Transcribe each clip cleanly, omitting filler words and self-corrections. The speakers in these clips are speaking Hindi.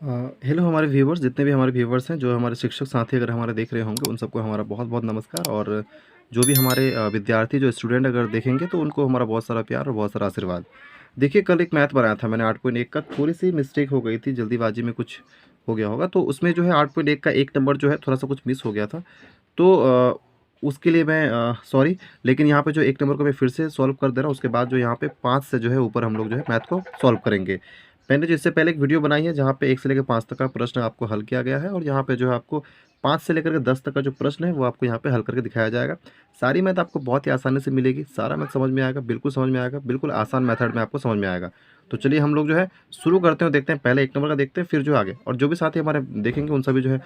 हेलो हमारे व्यूवर्स, जितने भी हमारे व्यूवर्स हैं, जो हमारे शिक्षक साथी अगर हमारे देख रहे होंगे, उन सबको हमारा बहुत बहुत नमस्कार। और जो भी हमारे विद्यार्थी, जो स्टूडेंट अगर देखेंगे, तो उनको हमारा बहुत सारा प्यार और बहुत सारा आशीर्वाद। देखिए, कल एक मैथ बनाया था मैंने 8.1 का, थोड़ी सी मिस्टेक हो गई थी, जल्दीबाजी में कुछ हो गया होगा, तो उसमें जो है 8.1 का एक नंबर जो है थोड़ा सा कुछ मिस हो गया था। तो उसके लिए मैं सॉरी। लेकिन यहाँ पे जो एक नंबर को मैं फिर से सॉल्व कर दे रहा हूँ। उसके बाद जो यहाँ पे 5 से जो है ऊपर हम लोग जो है मैथ को सॉल्व करेंगे। मैंने जो इससे पहले एक वीडियो बनाई है, जहाँ पे 1 से लेकर 5 तक का प्रश्न आपको हल किया गया है, और यहाँ पे जो है आपको 5 से लेकर के 10 तक का जो प्रश्न है, वो आपको यहाँ पे हल करके दिखाया जाएगा। सारी मैथ आपको बहुत ही आसानी से मिलेगी, सारा मैथ समझ में आएगा, बिल्कुल समझ में आएगा, बिल्कुल आसान मेथड में आपको समझ में आएगा। तो चलिए हम लोग जो है शुरू करते हैं, देखते हैं पहले एक नंबर का देखते हैं, फिर जो आगे। और जो भी साथी हमारे देखेंगे, उन सभी जो है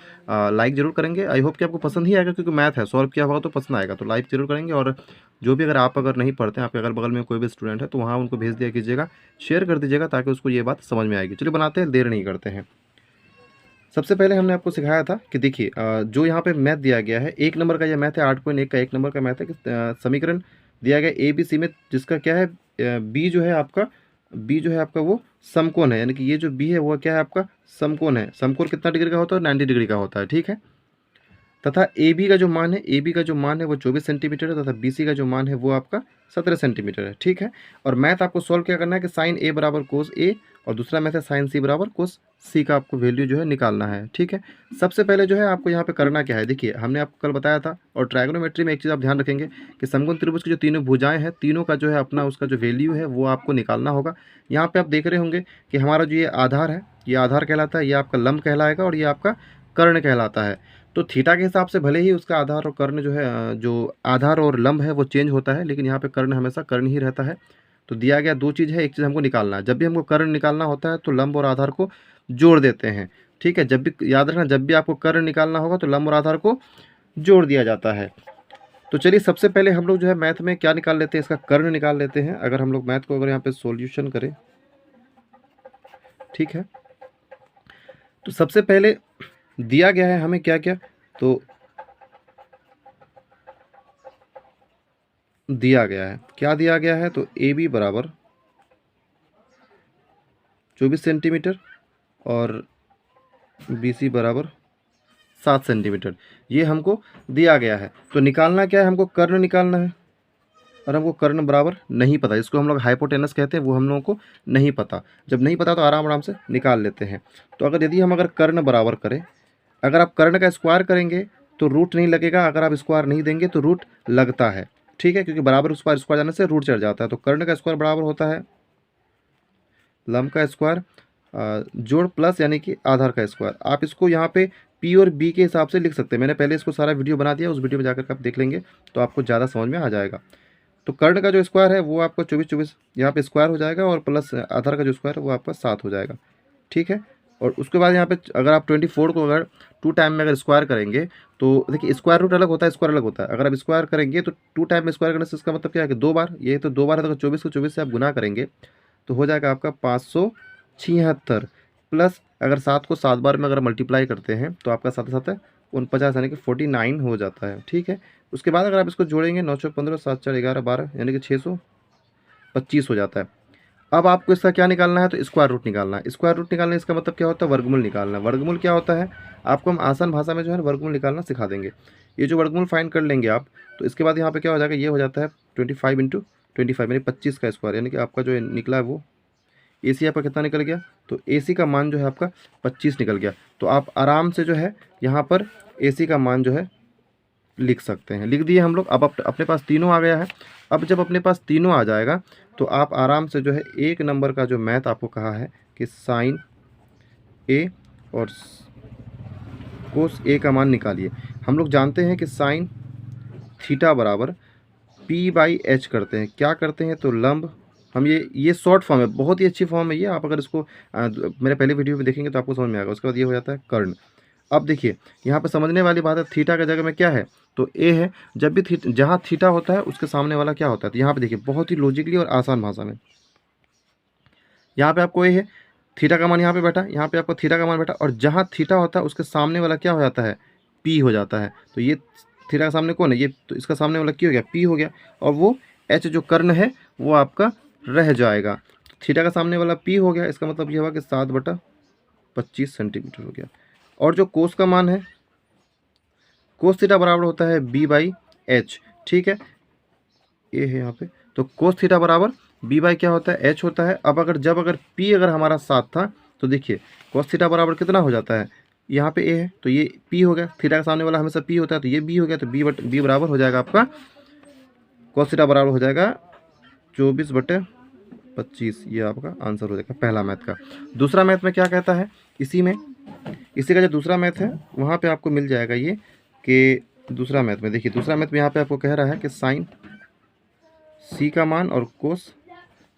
लाइक ज़रूर करेंगे। आई होप कि आपको पसंद ही आएगा, क्योंकि मैथ है, सॉल्व किया होगा तो पसंद आएगा, तो लाइक ज़रूर करेंगे। और जो भी अगर नहीं पढ़ते हैं, आपके अगल बगल में कोई भी स्टूडेंट है, तो वहाँ उनको भेज दिया कीजिएगा, शेयर कर दीजिएगा, ताकि उसको ये बात समझ में आएगी। चलिए बनाते हैं, देर नहीं करते हैं। सबसे पहले हमने आपको सिखाया था कि देखिए, जो यहाँ पे मैथ दिया गया है, एक नंबर का यह मैथ है, 8.1 का एक नंबर का मैथ है कि समीकरण दिया गया ए बी सी में, जिसका क्या है, बी जो है आपका वो समकोण है। यानी कि ये जो बी है वो क्या है, आपका समकोण है। समकोण कितना डिग्री का होता है? 90 डिग्री का होता है, ठीक है। तथा ए बी का जो मान है, ए बी का जो मान है वो 24 सेंटीमीटर है, तथा बी सी का जो मान है वो आपका 17 सेंटीमीटर है, ठीक है। और मैथ आपको सॉल्व क्या करना है कि साइन ए बराबर कोस ए, और दूसरा मैथ है साइन सी बराबर कोस सी का आपको वैल्यू जो है निकालना है, ठीक है। सबसे पहले जो है आपको यहाँ पे करना क्या है, देखिए हमने आपको कल बताया था। और ट्रायगोनोमेट्री में एक चीज़ आप ध्यान रखेंगे कि समकोण त्रिभुज की जो तीनों भुजाएं हैं, तीनों का जो है अपना उसका जो वैल्यू है वो आपको निकालना होगा। यहाँ पे आप देख रहे होंगे कि हमारा जो ये आधार है, ये आधार कहलाता है, ये आपका लंब कहलाएगा, और ये आपका कर्ण कहलाता है। तो थीटा के हिसाब से भले ही उसका आधार और कर्ण जो है, जो आधार और लंब है वो चेंज होता है, लेकिन यहाँ पे कर्ण हमेशा कर्ण ही रहता है। तो दिया गया दो चीज़ है, एक चीज़ हमको निकालना है। जब भी हमको कर्ण निकालना होता है, तो लंब और आधार को जोड़ देते हैं, ठीक है। जब भी याद रखना, जब भी आपको कर्ण निकालना होगा, तो लंब और आधार को जोड़ दिया जाता है। तो चलिए सबसे पहले हम लोग जो है मैथ में क्या निकाल लेते हैं, इसका कर्ण निकाल लेते हैं। अगर हम लोग मैथ को अगर यहाँ पे सोल्यूशन करें, ठीक है, तो सबसे पहले दिया गया है हमें क्या क्या, तो दिया गया है, क्या दिया गया है, तो ए बी बराबर 24 सेंटीमीटर और बी सी बराबर 7 सेंटीमीटर, ये हमको दिया गया है। तो निकालना क्या है, हमको कर्ण निकालना है, और हमको कर्ण बराबर नहीं पता, इसको हम लोग हाइपोटेनस कहते हैं, वो हम लोगों को नहीं पता। जब नहीं पता तो आराम आराम से निकाल लेते हैं। तो अगर कर्ण बराबर करें, अगर आप कर्ण का स्क्वायर करेंगे तो रूट नहीं लगेगा, अगर आप स्क्वायर नहीं देंगे तो रूट लगता है, ठीक है, क्योंकि बराबर स्क्वायर स्क्वायर जाने से रूट चढ़ जाता है। तो कर्ण का स्क्वायर बराबर होता है लंब का स्क्वायर जोड़ प्लस यानी कि आधार का स्क्वायर। आप इसको यहाँ पे पी और बी के हिसाब से लिख सकते हैं, मैंने पहले इसको सारा वीडियो बना दिया, उस वीडियो में जाकर के आप देख लेंगे तो आपको ज़्यादा समझ में आ जाएगा। तो कर्ण का जो स्क्वायर है वो आपका 24 यहाँ पे स्क्वायर हो जाएगा, और प्लस आधार का जो स्क्वायर है वो आपका 7 हो जाएगा, ठीक है। और उसके बाद यहाँ पे अगर आप 24 को अगर 2 टाइम में अगर स्क्वायर करेंगे, तो देखिए स्क्वायर रूट अलग होता है, स्क्वायर अलग होता है। अगर आप स्क्वायर करेंगे तो 2 टाइम में स्क्वायर करने से इसका मतलब क्या है कि 2 बार, ये तो 2 बार है, तो 24 को 24 से आप गुना करेंगे तो हो जाएगा आपका 576, प्लस अगर 7 को 7 बार में अगर मल्टीप्लाई करते हैं तो आपका 7 7 है 49, यानी कि 49 हो जाता है, ठीक है। उसके बाद अगर आप इसको जोड़ेंगे 9 6 15 7 4 11 12, यानी कि 625 हो जाता है। अब आपको इसका क्या निकालना है, तो स्क्वायर रूट निकालना है। स्क्वायर रूट निकालना इसका मतलब क्या होता है, वर्गमूल निकालना। वर्गमूल क्या होता है, आपको हम आसान भाषा में जो है वर्गमूल निकालना सिखा देंगे। ये जो वर्गमूल फाइंड कर लेंगे आप, तो इसके बाद यहाँ पे क्या हो जाएगा, ये हो जाता है 25 इंटू 25, यानी 25 का स्क्वायर, यानी कि आपका जो निकला है वो ए सी आपका कितना निकल गया, तो ए सी का मान जो है आपका 25 निकल गया। तो आप आराम से जो है यहाँ पर ए सी का मान जो है लिख सकते हैं। लिख दिए हम लोग। अब अपने पास तीनों आ गया है। अब जब अपने पास तीनों आ जाएगा, तो आप आराम से जो है एक नंबर का जो मैथ आपको कहा है कि साइन ए और कोस ए का मान निकालिए। हम लोग जानते हैं कि साइन थीटा बराबर पी बाई एच करते हैं। क्या करते हैं, तो लंब, हम ये शॉर्ट फॉर्म है, बहुत ही अच्छी फॉर्म है ये। आप अगर इसको मेरे पहले वीडियो में देखेंगे तो आपको समझ में आएगा। उसके बाद ये हो जाता है कर्ण। अब देखिए यहाँ पे समझने वाली बात है, थीटा की जगह में क्या है, तो ए है। जब भी जहाँ थीटा होता है उसके सामने वाला क्या होता है, तो यहाँ पे देखिए बहुत ही लॉजिकली और आसान भाषा में, यहाँ पे आपको ए है, थीटा का मान यहाँ पे बैठा, यहाँ पे आपको थीटा का मान बैठा, और जहाँ थीटा होता है उसके सामने वाला क्या हो जाता है, पी हो जाता है। तो ये थीटा का सामने कौन है, ये, तो इसका सामने वाला क्या हो गया, पी हो गया, और वो एच जो कर्ण है वो आपका रह जाएगा। थीटा का सामने वाला पी हो गया, इसका मतलब ये हुआ कि 7/2 25 सेंटीमीटर हो गया। और जो कोस का मान है, कोस थीटा बराबर होता है b/h, ठीक है, ये है यहाँ पे। तो कोस थीटा बराबर b/, क्या होता है, h होता है। अब अगर p अगर हमारा 7 था तो देखिए कोस थीटा बराबर कितना हो जाता है, यहाँ पे a है तो ये p हो गया, थीटा के सामने वाला हमेशा p होता है तो ये b हो गया। तो b बराबर हो जाएगा आपका, कोस थीटा बराबर हो जाएगा 24/25। ये आपका आंसर हो जाएगा पहला मैथ का। दूसरा मैथ में क्या कहता है, इसी का जो दूसरा मैथ है वहाँ पे आपको मिल जाएगा ये, कि दूसरा मैथ में देखिए, दूसरा मैथ में यहाँ पे आपको कह रहा है कि साइन सी का मान और कोस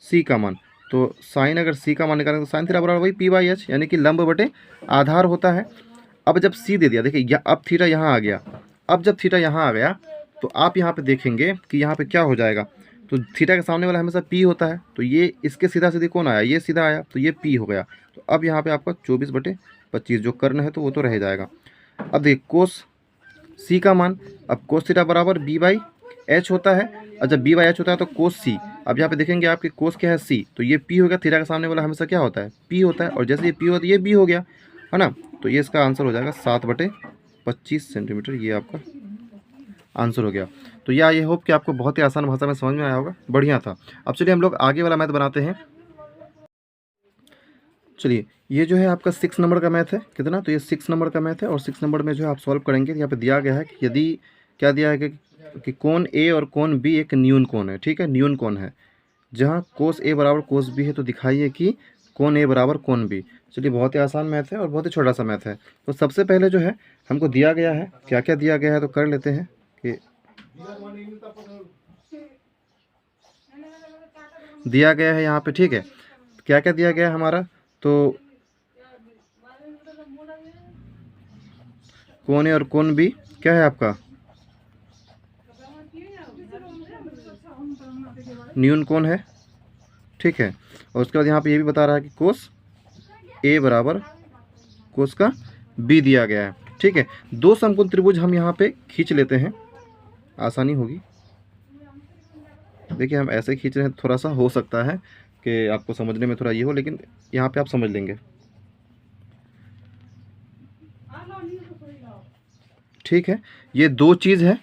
सी का मान। तो साइन अगर सी का मान निकालेंगे तो साइन थीटा बराबर वही p/h, यानी कि लंब बटे आधार होता है। अब जब सी दे दिया, देखिए अब थीटा यहाँ आ गया, अब जब थीटा यहाँ आ गया तो आप यहाँ पे देखेंगे कि यहाँ पे क्या हो जाएगा, तो थीटा के सामने वाला हमेशा p होता है, तो ये इसके सीधा सीधी कौन आया, ये सीधा आया, तो ये p हो गया। तो अब यहाँ पे आपका 24/25 जो कर्ण है तो वो तो रह जाएगा। अब देखिए कोस सी का मान, अब कोस थीटा बराबर b/h होता है, और जब b/h होता है तो कोस सी, अब यहाँ पे देखेंगे आपके कोस क्या है c, तो ये p हो गया, थीटा के सामने वाला हमेशा क्या होता है p होता है, और जैसे ये p होता है ये b हो गया, है ना। तो ये इसका आंसर हो जाएगा 7/25 सेंटीमीटर, ये आपका आंसर हो गया। तो ये आई होप कि आपको बहुत ही आसान भाषा में समझ में आया होगा, बढ़िया था। अब चलिए हम लोग आगे वाला मैथ बनाते हैं। चलिए ये जो है आपका 6 नंबर का मैथ है, कितना, तो ये 6 नंबर का मैथ है, और 6 नंबर में जो है आप सॉल्व करेंगे। यहाँ पे दिया गया है कि यदि क्या दिया है कि कोण ए और कोण बी एक न्यून कोण है, ठीक है, न्यून कोण है, जहाँ कोस ए बराबर कोस बी है, तो दिखाइए कि कोण ए बराबर कोण बी। चलिए बहुत ही आसान मैथ है और बहुत ही छोटा सा मैथ है। तो सबसे पहले जो है हमको दिया गया है, क्या क्या दिया गया है तो कर लेते हैं कि दिया गया है यहाँ पे, ठीक है, क्या क्या दिया गया है हमारा, तो कोण ए और कोण बी क्या है आपका न्यून कोण है, ठीक है। और उसके बाद यहाँ पे ये भी बता रहा है कि कोस ए बराबर कोस का बी दिया गया है, ठीक है। दो समकोण त्रिभुज हम यहाँ पे खींच लेते हैं, आसानी होगी। देखिए हम ऐसे खींच रहे हैं, थोड़ा सा हो सकता है कि आपको समझने में थोड़ा ये हो, लेकिन यहाँ पे आप समझ लेंगे, ठीक है। ये दो चीज़ है,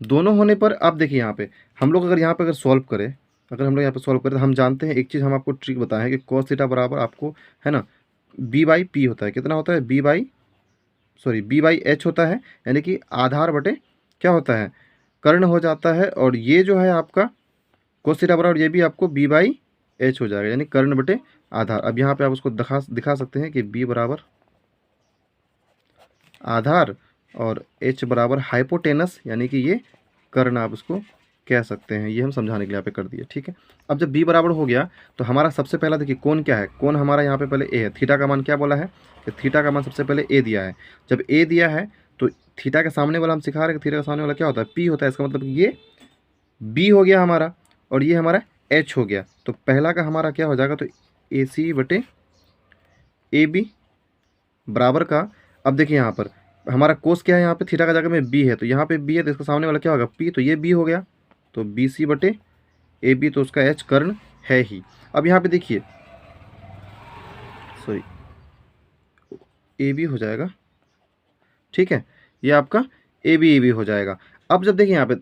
दोनों होने पर आप देखिए यहाँ पे हम लोग अगर यहाँ पे सॉल्व करें, अगर हम लोग यहाँ पे सॉल्व करें तो हम जानते हैं एक चीज़, हम आपको ट्रिक बताएं कि cos थीटा बराबर आपको है ना b/p होता है, कितना होता है b/h होता है, यानी कि आधार बटे क्या होता है कर्ण हो जाता है। और ये जो है आपका cos थीटा बराबर ये भी आपको b/h हो जाएगा, यानी कर्ण बटे आधार। अब यहाँ पे आप उसको दिखा सकते हैं कि b बराबर आधार और h बराबर हाइपोटेनस, यानी कि ये कर्ण आप उसको कह सकते हैं। ये हम समझाने के लिए यहाँ पे कर दिए, ठीक है। अब जब b बराबर हो गया तो हमारा सबसे पहला देखिए कोण क्या है, कोण हमारा यहाँ पे पहले a है, थीटा का मान क्या बोला है कि थीटा का मान सबसे पहले a दिया है। जब a दिया है तो थीटा के सामने वाला हम सिखा रहे हैं कि थीटा के सामने वाला क्या होता है p होता है, इसका मतलब ये b हो गया हमारा और ये हमारा h हो गया। तो पहला का हमारा क्या हो जाएगा, तो AC/AB बराबर का, अब देखिए यहाँ पर हमारा कोस क्या है, यहाँ पे थीटा का जगह में b है, तो यहाँ पे b है तो इसका सामने वाला क्या होगा p, तो ये b हो गया, तो BC/AB, तो उसका h कर्ण है ही। अब यहाँ पे देखिए सॉरी AB हो जाएगा, ठीक है, ये आपका AB हो जाएगा। अब जब देखिए यहाँ पे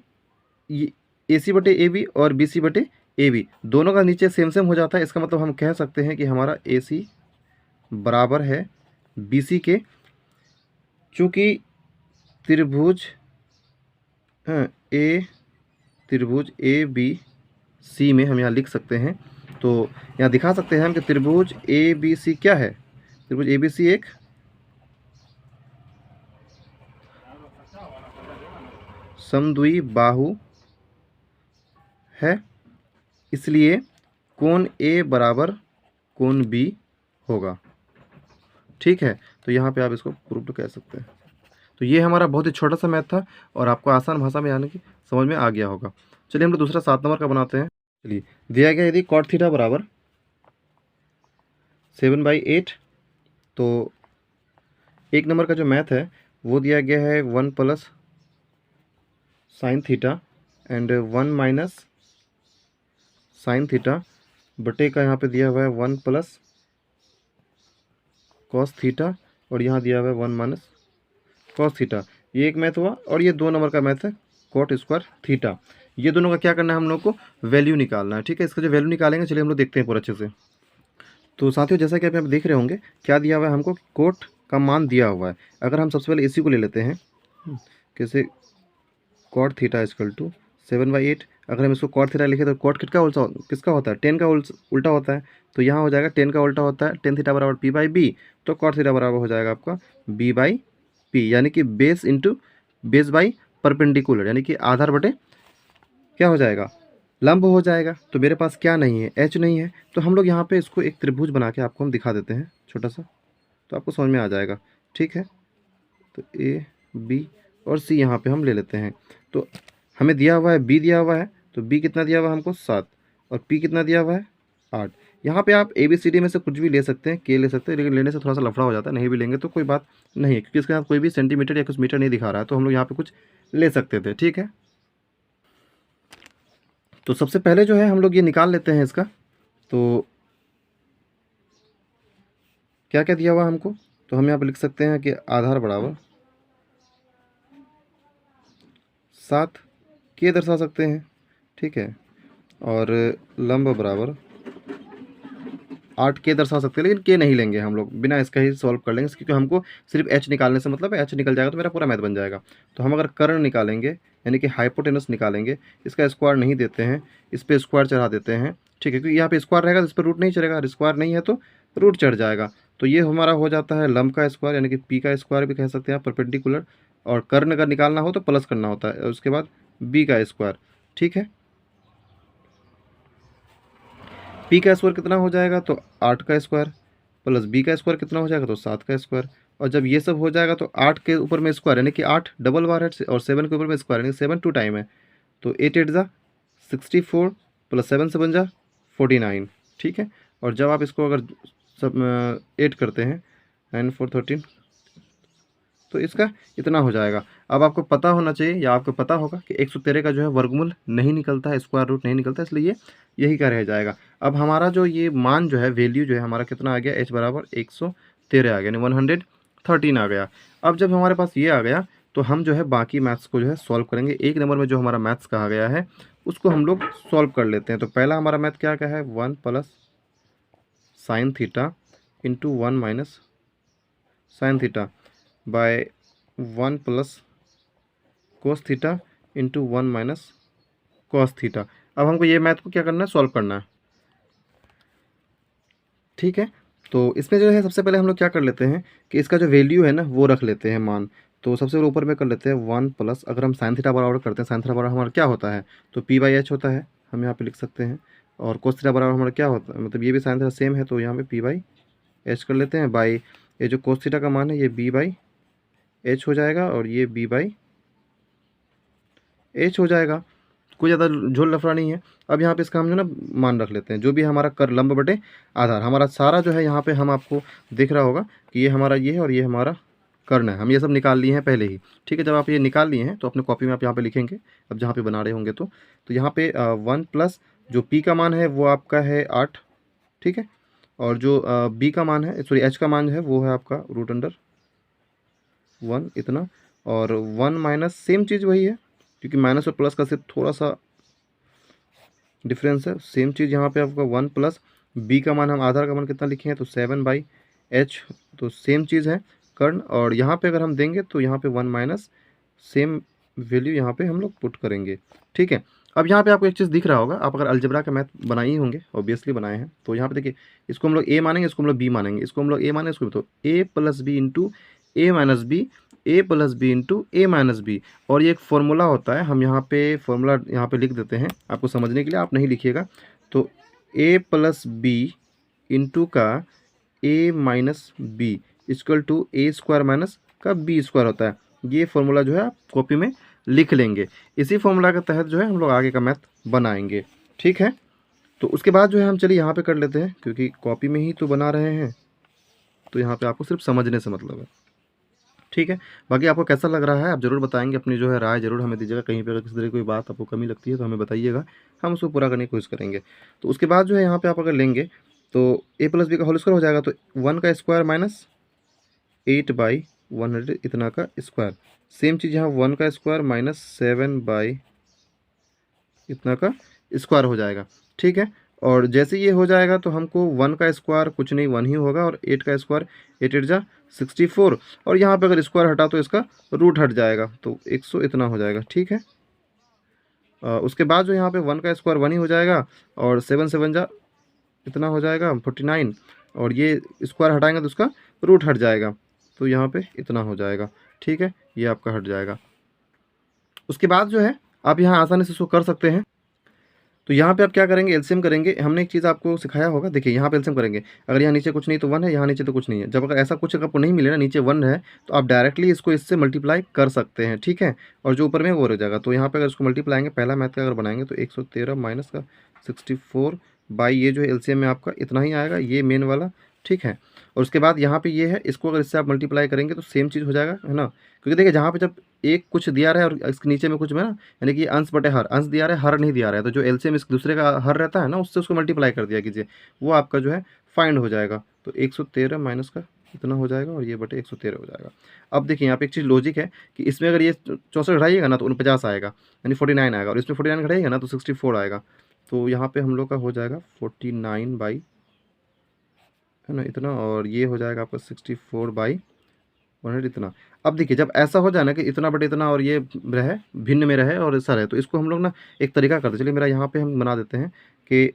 ये AC/AB और BC/AB दोनों का नीचे सेम सेम हो जाता है, इसका मतलब हम कह सकते हैं कि हमारा AC बराबर है BC के, चूँकि त्रिभुज त्रिभुज ABC में हम यहाँ लिख सकते हैं, तो यहाँ दिखा सकते हैं हम कि त्रिभुज ABC क्या है, त्रिभुज ABC एक समद्वि बाहु है, इसलिए कोण A बराबर कोण B होगा, ठीक है। तो यहाँ पे आप इसको प्रूव कह सकते हैं। तो ये हमारा बहुत ही छोटा सा मैथ था और आपको आसान भाषा में यानी कि समझ में आ गया होगा। चलिए हम लोग दूसरा 7 नंबर का बनाते हैं। चलिए दिया गया यदि cot थीटा बराबर 7/8, तो 1 नंबर का जो मैथ है वो दिया गया है 1 plus sine theta and 1 minus sine theta बटे का यहाँ पे दिया हुआ है 1 प्लस कॉस थीटा और यहाँ दिया हुआ है 1 माइनस कॉस थीटा। ये एक मैथ हुआ और ये 2 नंबर का मैथ है कॉट स्क्वायर थीटा। ये दोनों का क्या करना है हम लोग को वैल्यू निकालना है। ठीक है, इसका जो वैल्यू निकालेंगे चलिए हम लोग देखते हैं पूरा अच्छे से। तो साथियों जैसा कि आप यहाँ पे देख रहे होंगे क्या दिया हुआ है हमको, कोट का मान दिया हुआ है। अगर हम सबसे पहले इसी को ले लेते हैं कैसे, कॉट थीटा इक्वल टू 7/8। अगर हम इसको कॉट थीटा लिखे तो कॉट किसका होता है 10 का उल्टा होता है। तो यहाँ हो जाएगा 10 का उल्टा होता है, टेन थीटा बराबर पी बाई बी। तो कॉट थीटा बराबर हो जाएगा आपका बी बाई पी, यानी कि base into base by perpendicular, यानी कि आधार बटे क्या हो जाएगा लंब हो जाएगा। तो मेरे पास क्या नहीं है, एच नहीं है। तो हम लोग यहाँ पे इसको एक त्रिभुज बना के आपको हम दिखा देते हैं छोटा सा, तो आपको समझ में आ जाएगा। ठीक है, तो ए बी और सी यहाँ पे हम ले लेते हैं। तो हमें दिया हुआ है बी दिया हुआ है, तो बी कितना दिया हुआ है हमको 7 और पी कितना दिया हुआ है 8। यहाँ पे आप ए बी सी डी में से कुछ भी ले सकते हैं, के ले सकते हैं, लेकिन लेने से थोड़ा सा लफड़ा हो जाता है। नहीं भी लेंगे तो कोई बात नहीं है, क्योंकि इसके साथ कोई भी सेंटीमीटर या कुछ मीटर नहीं दिखा रहा है, तो हम लोग यहाँ पे कुछ ले सकते थे। ठीक है, तो सबसे पहले जो है हम लोग ये निकाल लेते हैं इसका। तो क्या क्या दिया हुआ हमको, तो हम यहाँ पे लिख सकते हैं कि आधार बराबर 7 के दर्शा सकते हैं। ठीक है, और लंब बराबर 8 के दर्शा सकते हैं, लेकिन के नहीं लेंगे हम लोग, बिना इसका ही सॉल्व कर लेंगे, क्योंकि हमको सिर्फ एच निकालने से मतलब है। एच निकल जाएगा तो मेरा पूरा मैथ बन जाएगा। तो हम अगर कर्ण निकालेंगे यानी कि हाइपोटेनस निकालेंगे, इसका स्क्वायर नहीं देते हैं, इस पर स्क्वायर चढ़ा देते हैं। ठीक है, क्योंकि यहाँ पे स्क्वायर रहेगा तो इस पर रूट नहीं चढ़ेगा, स्क्वायर नहीं है तो रूट चढ़ जाएगा। तो ये हमारा हो जाता है लंब का स्क्वायर, यानी कि पी का स्क्वायर भी कह सकते हैं आप, परपेंडिकुलर। और कर्ण अगर निकालना हो तो प्लस करना होता है, और उसके बाद बी का स्क्वायर। ठीक है, पी का स्क्वायर कितना हो जाएगा, तो 8 का स्क्वायर, प्लस बी का स्क्वायर कितना हो जाएगा, तो 7 का स्क्वायर। और जब ये सब हो जाएगा तो 8 के ऊपर में स्क्वायर यानी कि 8 डबल बार है, और 7 के ऊपर में स्क्वायर यानी कि 7 2 टाइम है। तो 8 8 जा 64 प्लस 7 7 जा 49। ठीक है, और जब आप इसको अगर सब 8 करते हैं 9 4 13, तो इसका इतना हो जाएगा। अब आपको पता होना चाहिए या आपको पता होगा कि 113 का जो है वर्गमूल नहीं निकलता है, स्क्वायर रूट नहीं निकलता, इसलिए यही का रह जाएगा। अब हमारा जो ये मान जो है वैल्यू जो है हमारा कितना आ गया, एच बराबर 113 आ गया, यानी 113 आ गया। अब जब हमारे पास ये आ गया तो हम जो है बाकी मैथ्स को जो है सॉल्व करेंगे। 1 नंबर में जो हमारा मैथ्स कहा गया है उसको हम लोग सॉल्व कर लेते हैं। तो पहला हमारा मैथ क्या क्या है, 1 plus sine theta into 1 minus sine theta by 1 plus cos theta into 1 minus cos theta. अब हमको ये मैथ को क्या करना है, सॉल्व करना है। ठीक है, तो इसमें जो है सबसे पहले हम लोग क्या कर लेते हैं कि इसका जो वैल्यू है ना वो रख लेते हैं मान। तो सबसे पहले ऊपर में कर लेते हैं 1 प्लस, अगर हम साइन थीटा बराबर करते हैं, साइन थीटा बराबर हमारा क्या होता है, तो पी बाई एच होता है, हम यहाँ पे लिख सकते हैं। और कोस थीटा बराबर हमारा क्या होता है, मतलब ये भी साइन थीटा सेम है, तो यहाँ पे पी बाई एच कर लेते हैं, बाई ये जो कोस थीटा का मान है ये बी बाई एच हो जाएगा, और ये बी बाई एच हो जाएगा। कोई ज़्यादा झोल लफड़ा नहीं है। अब यहाँ पे इसका हम जो ना मान रख लेते हैं, जो भी हमारा कर लंब बटे आधार, हमारा सारा जो है यहाँ पे हम आपको दिख रहा होगा कि ये हमारा ये है और ये हमारा कर्ण है। हम ये सब निकाल लिए हैं पहले ही। ठीक है, जब आप ये निकाल लिए हैं तो अपने कॉपी में आप यहाँ पे लिखेंगे, अब जहाँ पे बना रहे होंगे तो यहाँ पे 1 प्लस जो पी का मान है वो आपका है 8। ठीक है, और जो बी का मान है, सॉरी एच का मान है वो है आपका √1 इतना, और 1 माइनस सेम चीज़ वही है, क्योंकि माइनस और प्लस का सिर्फ थोड़ा सा डिफरेंस है। सेम चीज़ यहाँ पे आपका 1 प्लस बी का मान, हम आधार का मान कितना लिखे हैं, तो 7/h, तो सेम चीज़ है कर्ण। और यहाँ पे अगर हम देंगे तो यहाँ पे 1 माइनस सेम वैल्यू यहाँ पे हम लोग पुट करेंगे। ठीक है, अब यहाँ पे आपको एक चीज़ दिख रहा होगा, आप अगर अलजेब्रा का मैथ बनाए ही होंगे, ऑब्वियसली बनाए हैं, तो यहाँ पे देखिए इसको हम लोग ए मानेंगे, इसको हम लोग बी मानेंगे, इसको हम लोग ए मानेंगे, इसको तो ए प्लस बी इंटू ए माइनस बी, ए प्लस बी इंटू ए माइनस बी। और ये एक फॉर्मूला होता है, हम यहाँ पे फॉर्मूला यहाँ पे लिख देते हैं आपको समझने के लिए, आप नहीं लिखिएगा। तो ए प्लस बी इंटू का A minus B equal to A square minus का बी स्क्वायर होता है। ये फॉर्मूला जो है आप कॉपी में लिख लेंगे। इसी फॉर्मूला के तहत जो है हम लोग आगे का मैथ बनाएंगे। ठीक है, तो उसके बाद जो है हम चलिए यहाँ पे कर लेते हैं, क्योंकि कॉपी में ही तो बना रहे हैं, तो यहाँ पे आपको सिर्फ समझने से मतलब है। ठीक है, बाकी आपको कैसा लग रहा है आप ज़रूर बताएंगे, अपनी जो है राय ज़रूर हमें दीजिएगा। कहीं पे अगर किसी तरह की कोई बात आपको कमी लगती है तो हमें बताइएगा, हम उसको पूरा करने की कोशिश करेंगे। तो उसके बाद जो है यहाँ पे आप अगर लेंगे तो ए प्लस बी का होल स्क्वायर हो जाएगा, तो 1 का स्क्वायर माइनस 8/100 इतना का स्क्वायर। सेम चीज़ यहाँ 1 का स्क्वायर माइनस 7 इतना का स्क्वायर हो जाएगा। ठीक है, और जैसे ये हो जाएगा तो हमको 1 का स्क्वायर कुछ नहीं 1 ही होगा, और 8 का स्क्वायर 8 8 जा 64, और यहाँ पे अगर स्क्वायर हटा तो इसका रूट हट जाएगा, तो 100 इतना हो जाएगा। ठीक है, उसके बाद जो यहाँ पे 1 का स्क्वायर 1 ही हो जाएगा, और 7 7 जा इतना हो जाएगा 49, और ये स्क्वायर हटाएंगे तो उसका रूट हट जाएगा, तो यहाँ पे इतना हो जाएगा। ठीक है, ये आपका हट जाएगा। उसके बाद जो है आप यहाँ आसानी से इसको कर सकते हैं। तो यहाँ पे आप क्या करेंगे, एलसीएम करेंगे। हमने एक चीज़ आपको सिखाया होगा, देखिए यहाँ पे एलसीएम करेंगे। अगर यहाँ नीचे कुछ नहीं तो 1 है, यहाँ नीचे तो कुछ नहीं है। जब अगर ऐसा कुछ आपको नहीं मिले ना, नीचे 1 है, तो आप डायरेक्टली इसको इससे मल्टीप्लाई कर सकते हैं। ठीक है, और जो ऊपर में वो रह जाएगा। तो यहाँ पे अगर इसको मल्टीप्लाएंगे, पहला मैथ का अगर बनाएंगे तो 113 माइनस का 64 बाई ये जो है एलसीएम में आपका इतना ही आएगा, ये मेन वाला। ठीक है, और उसके बाद यहाँ पे ये है, इसको अगर इससे आप मल्टीप्लाई करेंगे तो सेम चीज़ हो जाएगा, है ना। क्योंकि देखिए जहाँ पे जब एक कुछ दिया रहा है और इसके नीचे में कुछ में ना, यानी कि अंश बटे हर, अंश दिया रहा है, हर नहीं दिया रहा है, तो जो एलसीएम इस दूसरे का हर रहता है ना, उससे उसको मल्टीप्लाई कर दिया कीजिए, वो आपका जो है फाइंड हो जाएगा। तो 113 माइनस का इतना हो जाएगा, और ये बटे 113 हो जाएगा। अब देखिए यहाँ पे एक चीज़ लॉजिक है कि इसमें अगर ये 64 घटाइएगा ना तो 49 आएगा, यानी 49 आएगा, और इसमें 49 घटाइएगा ना तो 64 आएगा। तो यहाँ पे हम लोग का हो जाएगा 49 बाई, है ना, इतना, और ये हो जाएगा आपका 64/100 इतना। अब देखिए जब ऐसा हो जाए ना कि इतना बटे इतना और ये रहे भिन्न में रहे और ऐसा रहे, तो इसको हम लोग ना एक तरीका करते, चलिए मेरा यहाँ पे हम बना देते हैं कि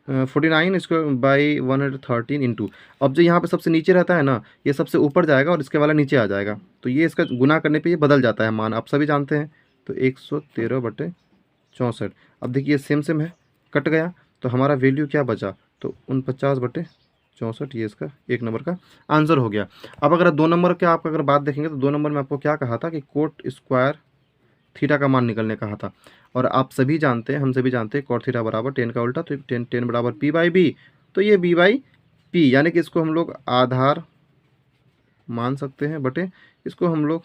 49 इसको बाई 113 इंटू, अब जो यहाँ पे सबसे नीचे रहता है ना, ये सबसे ऊपर जाएगा और इसके वाला नीचे आ जाएगा, तो ये इसका गुना करने पे ये बदल जाता है मान, आप सभी जानते हैं। तो 113/64। अब देखिए सेम सेम है, कट गया, तो हमारा वैल्यू क्या बचा, तो 49/64, ये इसका एक नंबर का आंसर हो गया। अब अगर 2 नंबर के आप अगर बात देखेंगे तो 2 नंबर में आपको क्या कहा था कि कोट स्क्वायर थीटा का मान निकलने कहा था, और आप सभी जानते हैं, हम सभी जानते हैं कॉट थीटा बराबर 10 का उल्टा, तो 10 बराबर p/b, तो ये b/p, यानी कि इसको हम लोग आधार मान सकते हैं बटे इसको हम लोग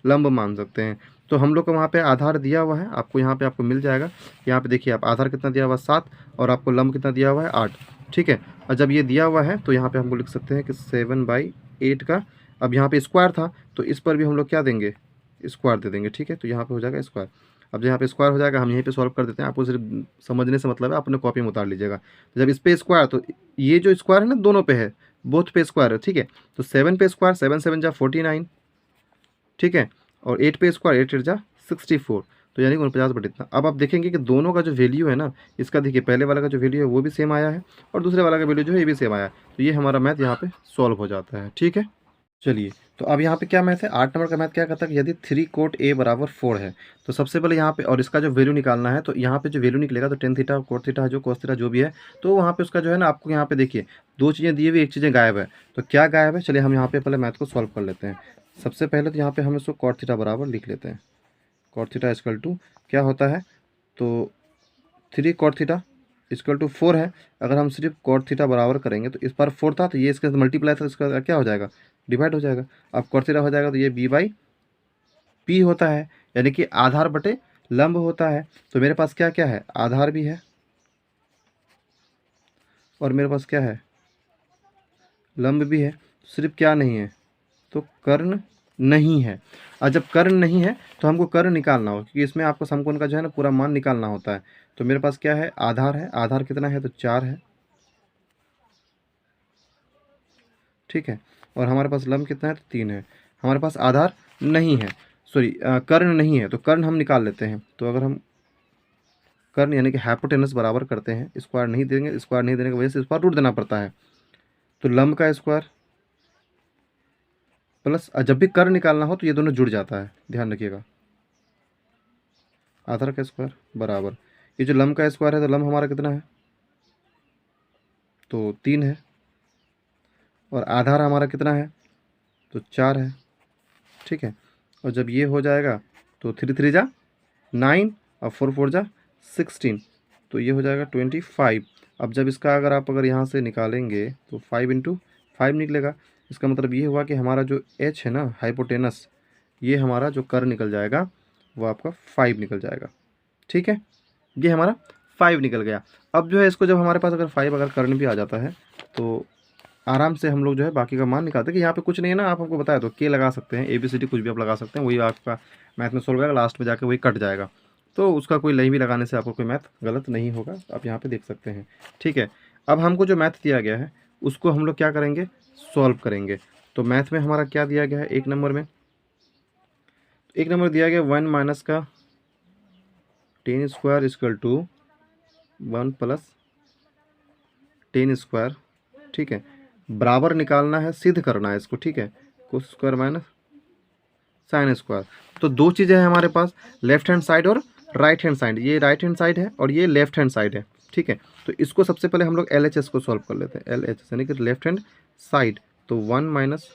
लंब मान सकते हैं। तो हम लोग को वहाँ पे आधार दिया हुआ है, आपको यहाँ पे आपको मिल जाएगा। यहाँ पे देखिए आप आधार कितना दिया हुआ है 7, और आपको लंब कितना दिया हुआ है 8। ठीक है, और जब ये दिया हुआ है तो यहाँ पे हमको लिख सकते हैं कि 7/8 का, अब यहाँ पे स्क्वायर था तो इस पर भी हम लोग क्या देंगे, स्क्वायर दे देंगे। ठीक है, तो यहाँ पे हो जाएगा स्क्वायर। अब यहाँ पे स्क्वायर हो जाएगा, हम यहीं पे सॉल्व कर देते हैं, आपको सिर्फ समझने से मतलब है, अपने कॉपी में उतार लीजिएगा। तो जब इस पे स्क्वायर, तो ये जो स्क्वायर है ना दोनों पे है, बोथ पे स्क्वायर है। ठीक है, तो 7 पे स्क्वायर, 7 7 जा 49। ठीक है, और 8 पे स्क्वायर, 8 8 जा 64, तो यानी 49/, इतना। अब आप देखेंगे कि दोनों का जो वैल्यू है ना, इसका देखिए पहले वाला का जो वैल्यू है वो भी सेम आया है, और दूसरे वाला का वैल्यू जो है ये भी सेम आया है, तो ये हमारा मैथ यहाँ पे सॉल्व हो जाता है। ठीक है, चलिए तो अब यहाँ पे क्या मैथ है, 8 नंबर का मैथ क्या कहता है कि यदि 3 कोट a बराबर 4 है, तो सबसे पहले यहाँ पे, और इसका जो वैल्यू निकालना है, तो यहाँ पे जो वैल्यू निकलेगा तो टेन थीटा कोट थीटा जो कोस थीटा जो भी है, तो वहाँ पे उसका जो है ना, आपको यहाँ पे देखिए 2 चीज़ें दी हुई, एक चीज़ें गायब है, तो क्या गायब है, चलिए हम यहाँ पे पहले मैथ को सॉल्व कर लेते हैं। सबसे पहले तो यहाँ पे हम इसको कॉट थीटा बराबर लिख लेते हैं, कॉट थीटा इक्वल टू क्या होता है, तो 3 कॉट थीटा इक्वल टू 4 है। अगर हम सिर्फ कॉट थीटा बराबर करेंगे तो इस पर 4 था, तो ये इसके मल्टीप्लाई था, इसका क्या हो जाएगा, डिवाइड हो जाएगा। अब कॉट थीटा हो जाएगा तो ये b/p होता है, यानी कि आधार बटे लंब होता है। तो मेरे पास क्या क्या है, आधार भी है और मेरे पास क्या है, लंब भी है, सिर्फ क्या नहीं है, तो कर्ण नहीं है। और जब कर्ण नहीं है तो हमको कर्ण निकालना हो, क्योंकि इसमें आपको समकोण का जो है ना पूरा मान निकालना होता है। तो मेरे पास क्या है, आधार है, आधार कितना है, तो 4 है। ठीक है, और हमारे पास लंब कितना है, तो 3 है। हमारे पास आधार नहीं है, सॉरी कर्ण नहीं है, तो कर्ण हम निकाल लेते हैं। तो अगर हम कर्ण यानी कि हाइपोटेनस बराबर करते हैं, स्क्वायर नहीं देंगे, स्क्वायर नहीं देने की वजह से इस पर रूट देना पड़ता है, तो लंब का स्क्वायर प्लस, जब भी कर्ण निकालना हो तो ये दोनों जुड़ जाता है, ध्यान रखिएगा, आधार का स्क्वायर बराबर, ये जो लंब का स्क्वायर है, तो लंब हमारा कितना है, तो 3 है, और आधार हमारा कितना है, तो 4 है। ठीक है, और जब ये हो जाएगा तो 3 3 जा 9 और 4 4 जा 16, तो ये हो जाएगा 25। अब जब इसका अगर आप अगर यहाँ से निकालेंगे तो 5 इंटू 5 निकलेगा। इसका मतलब ये हुआ कि हमारा जो h है ना, हाइपोटेनस, ये हमारा जो कर निकल जाएगा वो आपका 5 निकल जाएगा। ठीक है, ये हमारा 5 निकल गया। अब जो है इसको जब हमारे पास अगर 5 अगर कर्ण भी आ जाता है, तो आराम से हम लोग जो है बाकी का मान निकालते हैं कि यहाँ पे कुछ नहीं है ना, आप हमको बताया तो के लगा सकते हैं, ABCD कुछ भी आप लगा सकते हैं, वही आपका मैथ में सोल्व होगा, लास्ट में जाके वही कट जाएगा। तो उसका कोई नहीं भी लगाने से आपको कोई मैथ गलत नहीं होगा, आप यहाँ पे देख सकते हैं। ठीक है, अब हमको जो मैथ दिया गया है उसको हम लोग क्या करेंगे, सॉल्व करेंगे। तो मैथ में हमारा क्या दिया गया है, एक नंबर में, एक नंबर दिया गया 1 माइनस का 10 square equal to 1 plus 10 square. ठीक है, बराबर निकालना है, सिद्ध करना है इसको। ठीक है, cos square minus sine square. तो दो चीज़ें हैं हमारे पास, लेफ्ट हैंड साइड और राइट हैंड साइड। ये राइट हैंड साइड है और ये लेफ्ट हैंड साइड है। ठीक है, तो इसको सबसे पहले हम लोग LHS को सॉल्व कर लेते हैं। LHS यानी कि लेफ्ट हैंड साइड। तो 1 माइनस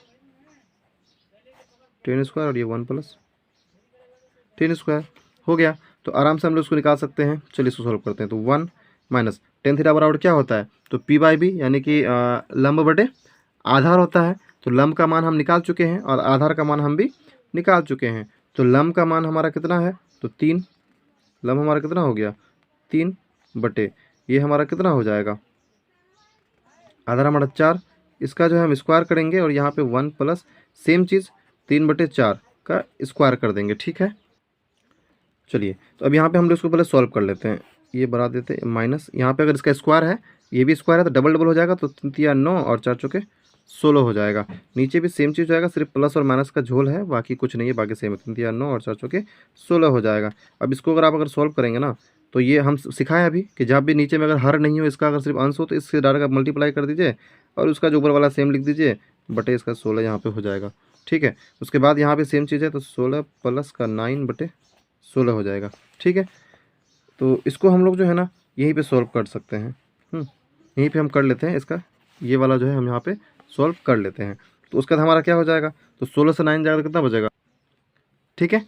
10 स्क्वायर और ये 1 प्लस 10 स्क्वायर हो गया। तो आराम से हम लोग इसको निकाल सकते हैं। चलिए इसको सॉल्व करते हैं। तो 1 माइनस टेन थीटा बराबर क्या होता है, तो P/B यानी कि लंब बटे आधार होता है। तो लंब का मान हम निकाल चुके हैं और आधार का मान हम भी निकाल चुके हैं। तो लंब का मान हमारा कितना है, तो 3। लंब हमारा कितना हो गया, 3 बटे ये हमारा कितना हो जाएगा, आधार हमारा 4। इसका जो है हम स्क्वायर करेंगे और यहाँ पे 1 प्लस सेम चीज़ 3/4 का स्क्वायर कर देंगे। ठीक है, चलिए तो अब यहाँ पे हम लोग इसको पहले सॉल्व कर लेते हैं। ये बढ़ा देते हैं माइनस, यहाँ पे अगर इसका स्क्वायर है, ये भी स्क्वायर है, तो डबल डबल हो जाएगा। तो 3 तिया 9 और 4 चौके 16 हो जाएगा। नीचे भी सेम चीज़ हो जाएगा, सिर्फ प्लस और माइनस का झोल है, बाकी कुछ नहीं है, बाकी सेम है। 3 तिया 9 और 4 चौके 16 हो जाएगा। अब इसको अगर आप सॉल्व करेंगे ना, तो ये हम सिखाएं अभी कि जब भी नीचे में अगर हर नहीं हो, इसका अगर सिर्फ अंश हो, तो इससे डायरेक्ट आप मल्टीप्लाई कर दीजिए और उसका जो ऊपर वाला सेम लिख दीजिए, बटे इसका 16 यहाँ पे हो जाएगा। ठीक है, उसके बाद यहाँ पे सेम चीज़ है, तो 16 प्लस का 9/16 हो जाएगा। ठीक है, तो इसको हम लोग जो है ना यहीं पे सॉल्व कर सकते हैं। यहीं पे हम कर लेते हैं, इसका ये वाला जो है हम यहाँ पे सॉल्व कर लेते हैं। तो उसके बाद हमारा क्या हो जाएगा, तो 16 से 9 जाएगा तो कितना बचेगा। ठीक है,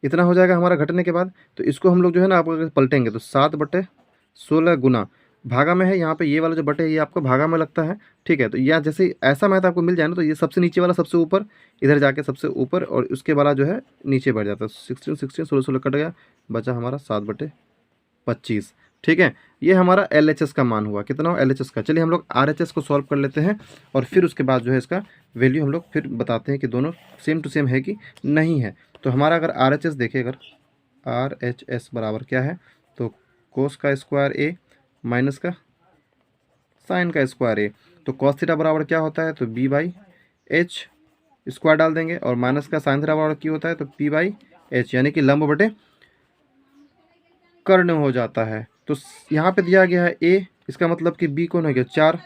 इतना हो जाएगा हमारा घटने के बाद। तो इसको हम लोग जो है ना आप अगर पलटेंगे तो 7/16 गुना भागा में है, यहाँ पे ये वाला जो बटे ये आपको भागा में लगता है। ठीक है, तो या जैसे ऐसा मैथ आपको मिल जाए ना, तो ये सबसे नीचे वाला सबसे ऊपर, इधर जाके सबसे ऊपर, और उसके वाला जो है नीचे बढ़ जाता है। 16 16 16 16 कट गया, बचा हमारा 7/25। ठीक है, ये हमारा LHS का मान हुआ। कितना हो LHS का। चलिए हम लोग RHS को सॉल्व कर लेते हैं और फिर उसके बाद जो है इसका वैल्यू हम लोग फिर बताते हैं कि दोनों सेम टू सेम है कि नहीं है। तो हमारा अगर RHS देखें, अगर RHS बराबर क्या है, तो कोस का स्क्वायर A माइनस का साइन का स्क्वायर A। तो कॉस थीटा बराबर क्या होता है, तो B/H स्क्वायर डाल देंगे, और माइनस का साइन थीटा बराबर क्या होता है, तो P/H यानी कि लंब बटे कर्ण हो जाता है। तो यहाँ पे दिया गया है A, इसका मतलब कि B कौन हो गया 4,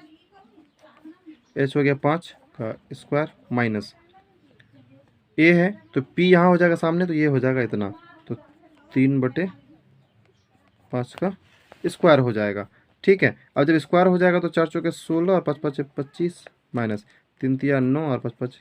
H हो गया 5 का स्क्वायर माइनस A है, तो P यहाँ हो जाएगा सामने, तो ये हो जाएगा इतना, तो 3/5 का स्क्वायर हो जाएगा। ठीक है, अब जब स्क्वायर हो जाएगा तो 4 चौके 16 और 5 5 25 माइनस 3 तिया 9 और 5 5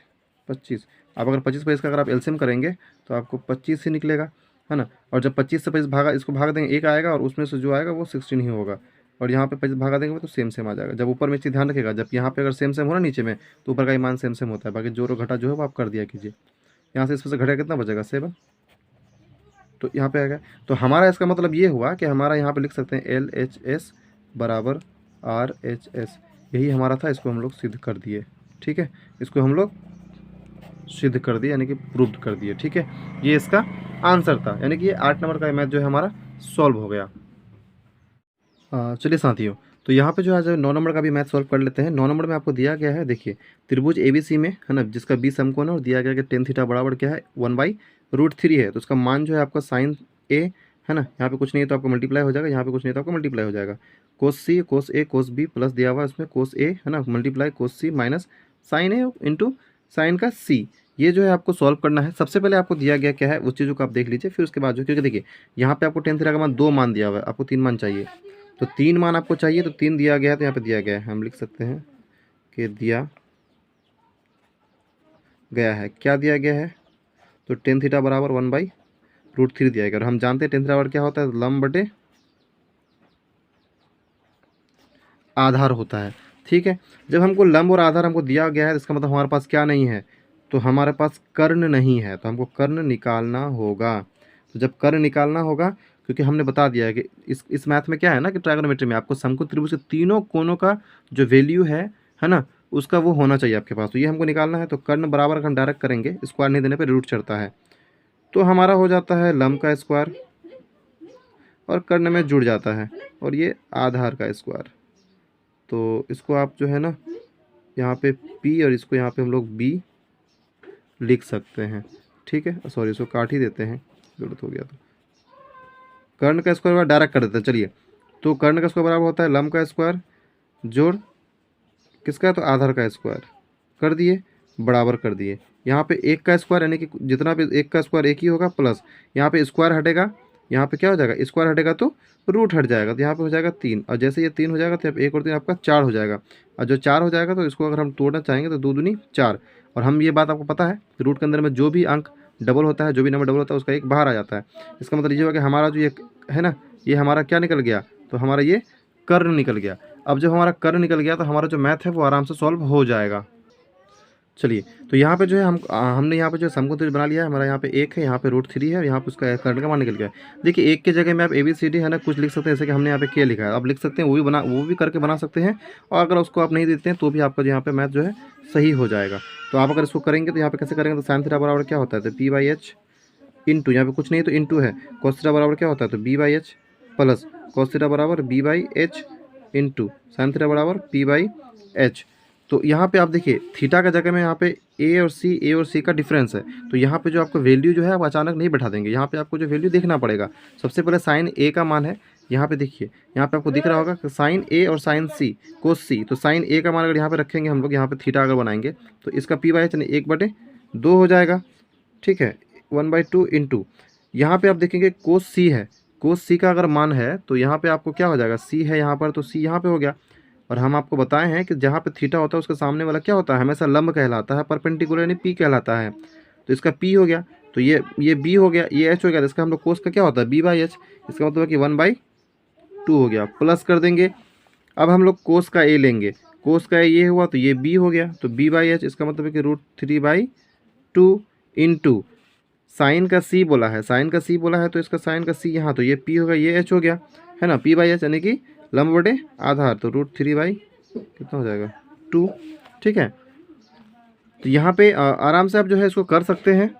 25। अब अगर 25 पर इसका अगर आप एलसीएम करेंगे तो आपको 25 ही निकलेगा, है ना। और जब 25 से 25 भागा, इसको भाग देंगे, एक आएगा और उसमें से जो आएगा वो 16 ही होगा। और यहाँ पे 25 भागा देंगे तो सेम सेम आ जाएगा। जब ऊपर में चीज़ ध्यान रखेगा, जब यहाँ पे अगर सेम सेम हो ना नीचे में, तो ऊपर का ही मान सेम सेम होता है, बाकी जोड़ और घटा जो है वो आप कर दिया कीजिए। यहाँ से इसमें से घटेगा कितना बचेगा 7, तो यहाँ पे आएगा। तो हमारा इसका मतलब ये हुआ कि हमारा यहाँ पे लिख सकते हैं LHS बराबर RHS, यही हमारा था, इसको हम लोग सिद्ध कर दिए। ठीक है, इसको हम लोग सिद्ध कर दिए यानी कि प्रूव्ड कर दिए। ठीक है, ये इसका आंसर था, यानी कि ये 8 नंबर का मैथ जो है हमारा सॉल्व हो गया। चलिए साथियों, तो यहाँ पे जो आज 9 नंबर का भी मैथ सॉल्व कर लेते हैं। 9 नंबर में आपको दिया गया है, देखिए त्रिभुज ABC में, है ना, जिसका 20 समकोण है, और दिया गया कि टेन थीटा बराबर क्या है 1/√3 है। तो उसका मान जो है आपका साइन A, है ना, यहाँ पे कुछ नहीं है तो आपको मल्टीप्लाई हो जाएगा, यहाँ पे कुछ नहीं है तो आपको मल्टीप्लाई हो जाएगा। Cos C cos A cos B plus दिया हुआ है इसमें कोस A, है ना, multiply cos C minus sine A into sine का C। ये जो है आपको सॉल्व करना है। सबसे पहले आपको दिया गया क्या है उस चीज़ों को आप देख लीजिए, फिर उसके बाद जो, क्योंकि देखिए यहाँ पे आपको टेन थीटा का मान 2 मान दिया हुआ है, आपको 3 मान चाहिए। तो 3 मान आपको चाहिए, तो 3 दिया गया है, तो यहाँ पे दिया गया है, हम लिख सकते हैं कि दिया गया है। क्या दिया गया है, तो टेन थीटा बराबर 1/√3 दिया गया। और हम जानते हैं टेन थीटा बराबर क्या होता है, लंब बटे आधार होता है। ठीक है, जब हमको लंब और आधार हमको दिया गया है, इसका मतलब हमारे पास क्या नहीं है, तो हमारे पास कर्ण नहीं है, तो हमको कर्ण निकालना होगा। तो जब कर्ण निकालना होगा, क्योंकि हमने बता दिया है कि इस मैथ में क्या है ना, कि ट्रायगोनोमेट्री में आपको समकोण त्रिभुज के तीनों कोनों का जो वैल्यू है ना, उसका वो होना चाहिए आपके पास। तो ये हमको निकालना है। तो कर्ण बराबर का हम डायरेक्ट करेंगे, स्क्वायर नहीं देने पे रूट चढ़ता है। तो हमारा हो जाता है लंब का स्क्वायर और कर्ण में जुड़ जाता है, और ये आधार का स्क्वायर। तो इसको आप जो है ना यहाँ पे P और इसको यहाँ पे हम लोग B लिख सकते हैं। ठीक है, सॉरी इसको काट ही देते हैं, गलत हो गया। तो कर्ण का स्क्वायर डायरेक्ट कर देते हैं। चलिए, तो कर्ण का स्क्वायर बराबर होता है लंब का स्क्वायर जोड़ किसका, तो आधार का स्क्वायर कर दिए, बराबर कर दिए। यहाँ पे एक का स्क्वायर यानी कि जितना भी एक का स्क्वायर एक ही होगा, प्लस यहाँ पे स्क्वायर हटेगा, यहाँ पे क्या हो जाएगा, स्क्वायर हटेगा तो रूट हट जाएगा, तो यहाँ पे हो जाएगा 3, और जैसे ये 3 हो जाएगा तो यहाँ पे 1 और 3 आपका 4 हो जाएगा। और जो 4 हो जाएगा तो इसको अगर हम तोड़ना चाहेंगे तो 2 दूनी 4। और हम ये बात आपको पता है, रूट के अंदर में जो भी अंक डबल होता है, जो भी नंबर डबल होता है, उसका एक बाहर आ जाता है। इसका मतलब ये होगा कि हमारा जो ये है ना, ये हमारा क्या निकल गया, तो हमारा ये कर्ण निकल गया। अब जब हमारा कर्ण निकल गया तो हमारा जो मैथ है वो आराम से सॉल्व हो जाएगा। चलिए, तो यहाँ पे जो है हमने यहाँ पे जो समकोण त्रिभुज बना लिया है। हमारा यहाँ पे 1 है, यहाँ पे √3 है, और यहाँ पे उसका कर्ण का मान निकल गया है। देखिए, 1 की जगह में आप ABCD है ना कुछ लिख सकते हैं, जैसे कि हमने यहाँ पे K लिखा है, आप लिख सकते हैं, वो भी करके बना सकते हैं। और अगर उसको आप नहीं देते हैं तो भी आपका यहाँ पे मैथ जो है सही हो जाएगा। तो आप अगर इसको करेंगे तो यहाँ पे कैसे करेंगे, तो sin थीटा बराबर क्या होता है, तो P/H इंटू, यहाँ पे कुछ नहीं तो इंटू है, cos थीटा बराबर क्या होता है, तो B/H प्लस cos थीटा बराबर B/H इंटू sin थीटा बराबर P/H। तो यहाँ पे आप देखिए, थीटा का जगह में यहाँ पे ए और सी का डिफरेंस है। तो यहाँ पे जो आपको वैल्यू जो है आप अचानक नहीं बैठा देंगे, यहाँ पे आपको जो वैल्यू देखना पड़ेगा। सबसे पहले साइन ए का मान है, यहाँ पे देखिए, यहाँ पे आपको दिख रहा होगा कि साइन ए और साइन सी कोस सी। तो साइन ए का मान अगर यहाँ पे रखेंगे हम लोग, यहाँ पे थीटा अगर बनाएंगे तो इसका P/H यानी 1/2 हो जाएगा। ठीक है, 1/2 इंटू यहाँ पे आप देखेंगे कोस सी है, कोस सी का अगर मान है तो यहाँ पे आपको क्या हो जाएगा, सी है यहाँ पर, तो सी यहाँ पे हो गया। और हम आपको बताए हैं कि जहाँ पे थीटा होता है उसके सामने वाला क्या होता है, हमेशा लंब कहलाता है, परपेंडिकुलर यानी P कहलाता है। तो इसका P हो गया, तो ये B हो गया, ये H हो गया, तो इसका हम लोग कोस का क्या होता है, B/H। इसका मतलब है कि 1/2 हो गया, प्लस कर देंगे। अब हम लोग कोस का A लेंगे, कोस का A ये हुआ तो ये B हो गया, तो B/H इसका मतलब है कि √3/2 इंटू साइन का C बोला है, साइन का C बोला है, तो इसका साइन का C यहाँ, तो ये P होगा, ये H हो गया, है ना, P/H यानी कि लंब बटे आधार, तो √3/ कितना हो जाएगा 2। ठीक है, तो यहाँ पे आराम से आप जो है इसको कर सकते हैं।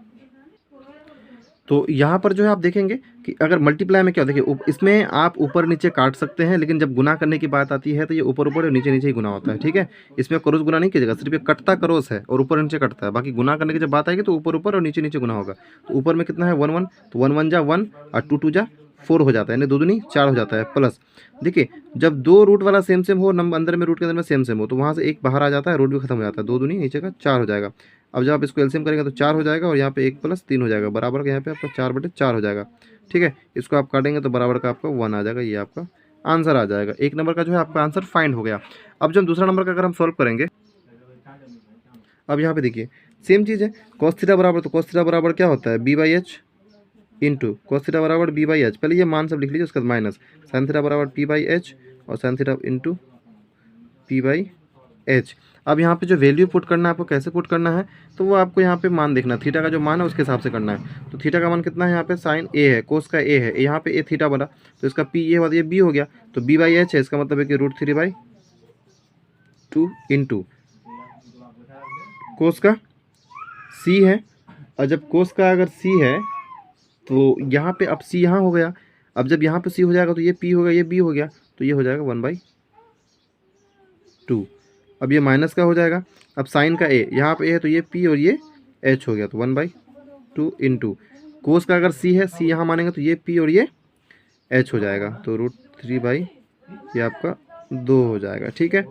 तो यहाँ पर जो है आप देखेंगे कि अगर मल्टीप्लाई में क्या, देखिए इसमें आप ऊपर नीचे काट सकते हैं, लेकिन जब गुना करने की बात आती है तो ये ऊपर ऊपर और नीचे नीचे ही गुना होता है। ठीक है, इसमें क्रॉस गुना नहीं कीजिएगा, सिर्फ ये कटता क्रॉस है और ऊपर नीचे कटता है। बाकी गुना करने की जब बात आएगी तो ऊपर ऊपर और नीचे नीचे गुना होगा। तो ऊपर में कितना है 1 1, तो 1 1 जा 1 और 2 2 जा 4 हो जाता है, यानी 2 दूनी 4 हो जाता है। प्लस देखिए, जब दो रूट वाला सेम सेम हो, नंबर अंदर में रूट के अंदर में सेम सेम हो, तो वहाँ से एक बाहर आ जाता है, रूट भी खत्म हो जाता है, 2 दूनी नीचे का 4 हो जाएगा। अब जब आप इसको एलसीएम करेंगे तो 4 हो जाएगा, और यहाँ पे 1 + 3 हो जाएगा, बराबर का यहाँ पे आपका 4/4 हो जाएगा। ठीक है, इसको आप काटेंगे तो बराबर का आपका 1 आ जाएगा, ये आपका आंसर आ जाएगा। एक नंबर का जो है आपका आंसर फाइंड हो गया। अब जब दूसरा नंबर का अगर हम सॉल्व करेंगे, अब यहाँ पे देखिए सेम चीज़ है, cos थीटा बराबर, तो cos थीटा बराबर क्या होता है, B/H इंटू cos थीटा बराबर B/H। पहले ये मान सब लिख लीजिए, उसके बाद माइनस sin थीटा बराबर P/H और sin थीटा इंटू P/H। अब यहाँ पे जो वैल्यू पुट करना है आपको, कैसे पुट करना है, तो वो आपको यहाँ पे मान देखना, थीटा का जो मान है उसके हिसाब से करना है। तो थीटा का मान कितना है, यहाँ पे साइन A है, कोस का A है, यहाँ पे A थीटा बना, तो इसका P ये हुआ, ये B हो गया, तो B/H है, इसका मतलब है कि √3/2 इंटू कोस का C है। और जब कोस का अगर C है तो यहाँ पे अब C यहाँ हो गया, अब जब यहाँ पे C हो जाएगा तो ये P हो गया, ये B हो गया, तो ये हो जाएगा 1/2। अब ये माइनस का हो जाएगा। अब साइन का A यहाँ पे है, तो ये P और ये H हो गया, तो 1/2 इंटू कोस का अगर C है, C यहाँ मानेंगे तो ये P और ये H हो जाएगा, तो √3/ ये आपका 2 हो जाएगा। ठीक है,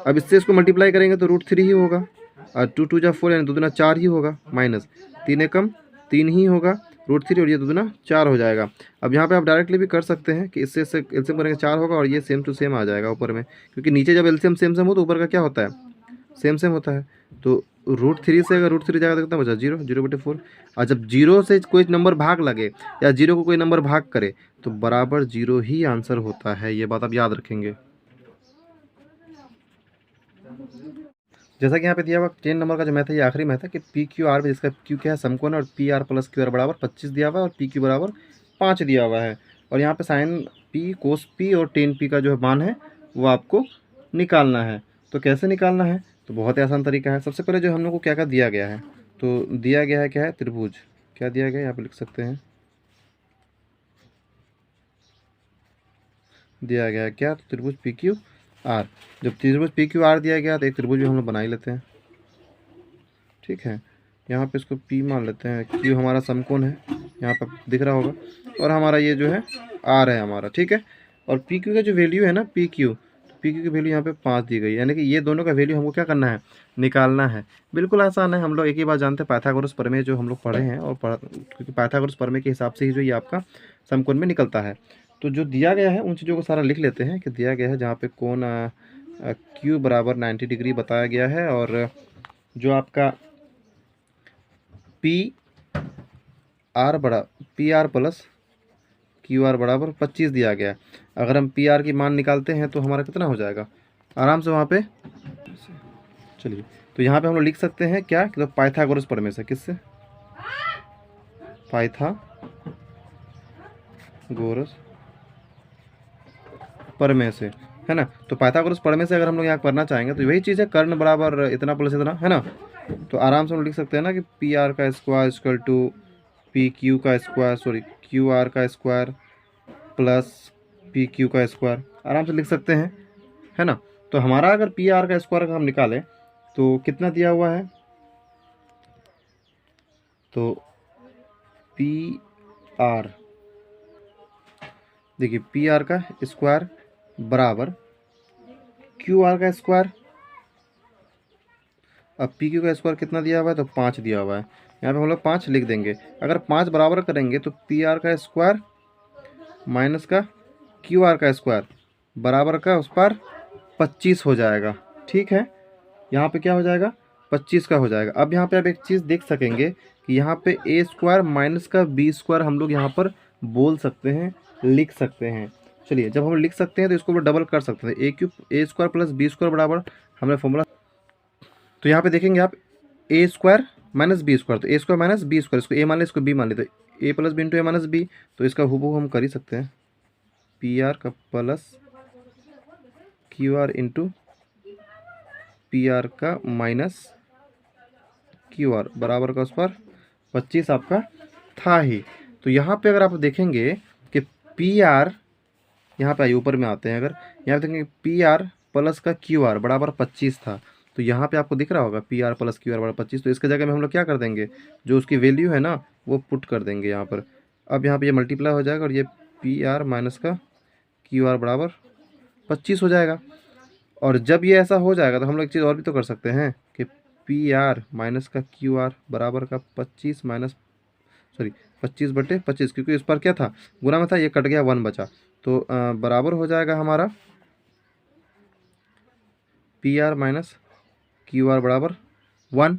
अब इससे इसको मल्टीप्लाई करेंगे तो √3 ही होगा, और 2 2 जा 4 यानी 2 दूना 4 ही होगा, माइनस 3 एकम 3 ही होगा, √3 और ये 2 दूना 4 हो जाएगा। अब यहाँ पे आप डायरेक्टली भी कर सकते हैं कि इससे एलसीएम करेंगे 4 होगा, और ये सेम टू सेम आ जाएगा ऊपर में, क्योंकि नीचे जब एलसीएम सेम सेम हो तो ऊपर का क्या होता है, सेम सेम होता है। तो √3 से अगर √3 जाएगा तो कितना बचा, 0 0/4। और जब 0 से कोई नंबर भाग लगे या 0 को कोई नंबर भाग करे तो बराबर 0 ही आंसर होता है, ये बात आप याद रखेंगे। जैसा कि यहाँ पे दिया हुआ 10 नंबर का जो मैथ है, ये आखिरी मैथ है कि PQR में, जिसका Q क्या है समकोण, और PR + QR बराबर 25 दिया हुआ है, और PQ बराबर 5 दिया हुआ है। और यहाँ पे साइन P, कोस P और tan P का जो मान है वो आपको निकालना है। तो कैसे निकालना है? तो बहुत ही आसान तरीका है। सबसे पहले जो हम लोग को क्या क्या दिया गया है, तो दिया गया है क्या है, त्रिभुज। क्या दिया गया है यहाँ पे लिख सकते हैं, दिया गया है क्या, तो त्रिभुज पी क्यू आर। जब त्रिभुज पी क्यू आर दिया गया तो एक त्रिभुज भी हम लोग बना ही लेते हैं। ठीक है, यहाँ पे इसको पी मान लेते हैं, क्यू हमारा समकोण है, यहाँ पर दिख रहा होगा, और हमारा ये जो है आर है हमारा। ठीक है, और पी क्यू का जो वैल्यू है ना, पी क्यू, तो पी क्यू की वैल्यू यहाँ पे 5 दी गई है, यानी कि ये दोनों का वैल्यू हमको क्या करना है, निकालना है। बिल्कुल आसान है, हम लोग एक ही बात जानते हैं, पाइथागोरस प्रमेय जो हम लोग पढ़े हैं, और क्योंकि पाइथागोरस प्रमेय के हिसाब से ही जो ये आपका समकोण में निकलता है। तो जो दिया गया है उन चीज़ों को सारा लिख लेते हैं कि दिया गया है, जहाँ पे कोण क्यू बराबर 90 डिग्री बताया गया है, और जो आपका P R plus Q R बराबर 25 दिया गया है। अगर हम पी आर की मान निकालते हैं तो हमारा कितना हो जाएगा, आराम से वहाँ पे, चलिए, तो यहाँ पे हम लोग लिख सकते हैं क्या, कि तो पाइथागोरस प्रमेय से, किससे, पाइथागोरस प्रमेय से, है ना। तो पाइथागोरस प्रमेय से अगर हम लोग यहाँ करना चाहेंगे तो वही चीज़ है, कर्ण बराबर इतना प्लस इतना, है ना। तो आराम से हम लिख सकते हैं ना कि पी आर का square equal to P Q का स्क्वायर, सॉरी क्यू आर का स्क्वायर प्लस पी क्यू का स्क्वायर, आराम से लिख सकते हैं, है ना। तो हमारा अगर पी आर का स्क्वायर का हम निकालें तो कितना दिया हुआ है, तो पी आर, देखिए पी आर का स्क्वायर बराबर क्यू आर का स्क्वायर, अब पी क्यू का स्क्वायर कितना दिया हुआ है, तो 5 दिया हुआ है, यहाँ पे हम लोग 5 लिख देंगे। अगर 5 बराबर करेंगे तो पी आर का स्क्वायर माइनस का क्यू आर का स्क्वायर बराबर का उस पर 25 हो जाएगा। ठीक है, यहाँ पे क्या हो जाएगा, 25 का हो जाएगा। अब यहाँ पे आप एक चीज़ देख सकेंगे कि यहाँ पे ए स्क्वायर माइनस का बी स्क्वायर हम लोग यहाँ पर बोल सकते हैं, लिख सकते हैं। चलिए, जब हम लिख सकते हैं तो इसको डबल कर सकते हैं, ए क्यूब ए स्क्वायर प्लस बी स्क्वायर बराबर, हमने फॉर्मूला, तो यहाँ पे देखेंगे आप, ए स्क्वायर माइनस बी स्क्वायर, तो ए स्क्वायर माइनस बी स्क्वायर, इसको ए मान ले, इसको बी मान ले, तो ए प्लस बी इंटू ए माइनस बी, तो इसका हूबहू हम कर ही सकते हैं, पी आर का plus Q R into P R का माइनस क्यू आर बराबर का उस पर 25 आपका था ही। तो यहाँ पे अगर आप देखेंगे कि पी आर, यहाँ पे आइए ऊपर में आते हैं, अगर यहाँ पे देखेंगे पी आर प्लस का क्यू आर बराबर 25 था, तो यहाँ पे आपको दिख रहा होगा P R plus Q R बराबर 25, तो इसके जगह में हम लोग क्या कर देंगे, जो उसकी वैल्यू है ना वो पुट कर देंगे यहाँ पर। अब यहाँ पे ये मल्टीप्लाई हो जाएगा और ये पी आर माइनस का क्यू आर बराबर 25 हो जाएगा। और जब ये ऐसा हो जाएगा तो हम लोग एक चीज़ और भी तो कर सकते हैं कि पी आर माइनस का क्यू आर बराबर का 25 माइनस, सॉरी 25/25, क्योंकि इस पर क्या था, गुना में था, ये कट गया, 1 बचा, तो बराबर हो जाएगा हमारा P R minus Q R बराबर 1।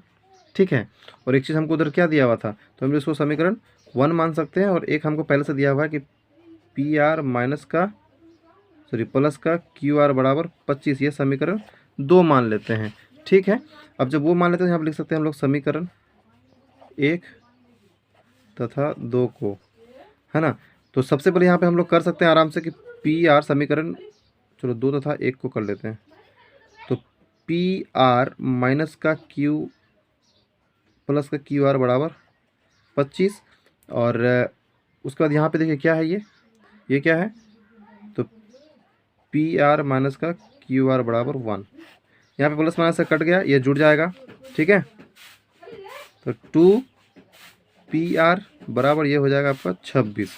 ठीक है, और एक चीज़ हमको उधर क्या दिया हुआ था, तो हम इसको समीकरण 1 मान सकते हैं, और एक हमको पहले से दिया हुआ है कि पी आर माइनस का, सॉरी प्लस का क्यू आर बराबर 25, ये समीकरण 2 मान लेते हैं। ठीक है, अब जब वो मान लेते हैं यहाँ पर लिख सकते हैं हम लोग समीकरण 1 तथा 2 को, है ना। तो सबसे पहले यहाँ पे हम लोग कर सकते हैं आराम से कि पी आर समीकरण, चलो 2 तथा 1 को कर लेते हैं, तो पी आर माइनस का क्यू प्लस का क्यू आर बराबर 25, और उसके बाद यहाँ पे देखिए क्या है, ये क्या है, तो पी आर माइनस का क्यू आर बराबर 1, यहाँ पे प्लस माइनस से कट गया, ये जुड़ जाएगा। ठीक है, तो 2 पी आर बराबर ये हो जाएगा आपका 26।